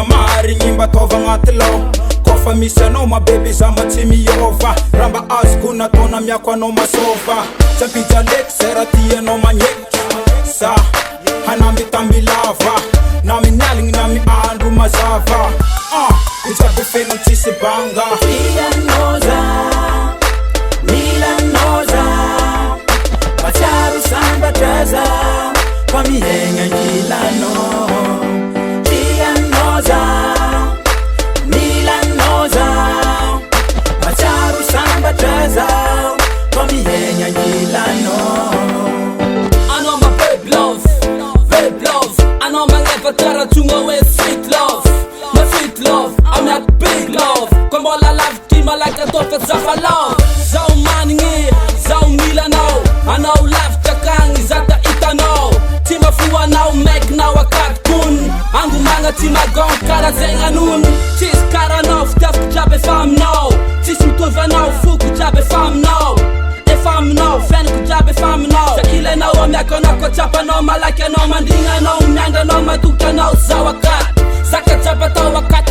tegna marigny mba tova agnaty lô kofa misy anao mabeby za ma tsy miova raha mba azoko nataona miako anao masova tsy ampija ndraiky zay raha tianao magneky za hanambitamby lava na minialigny na miandro mazava itsaby feno tsisy banga Milanoza, Milanoza Matsaro sambatraza Kwa miegna Milano Milanoza, Milanoza Matsaro sambatraza Kwa miegna Milano I know my babe love I know my never tara tunga with sweet love My sweet love, I'm not big love Comme all I love, tima like a top of Zaho love Zaho maningi, Zaho Milano I know love chakang is at the Itano Tima fua now make now a cartoon Angu manga tima gong kara zenga nun Tis kara now, taf kujabe fam now Tis mtuva now, fu kujabe fam now Fam no, fen kujabe fam no Sakile na wamiako na kwa chapa no Malake no, mandinga no Mnyanga no, matuka no Zawakat Zaka chapa tawakat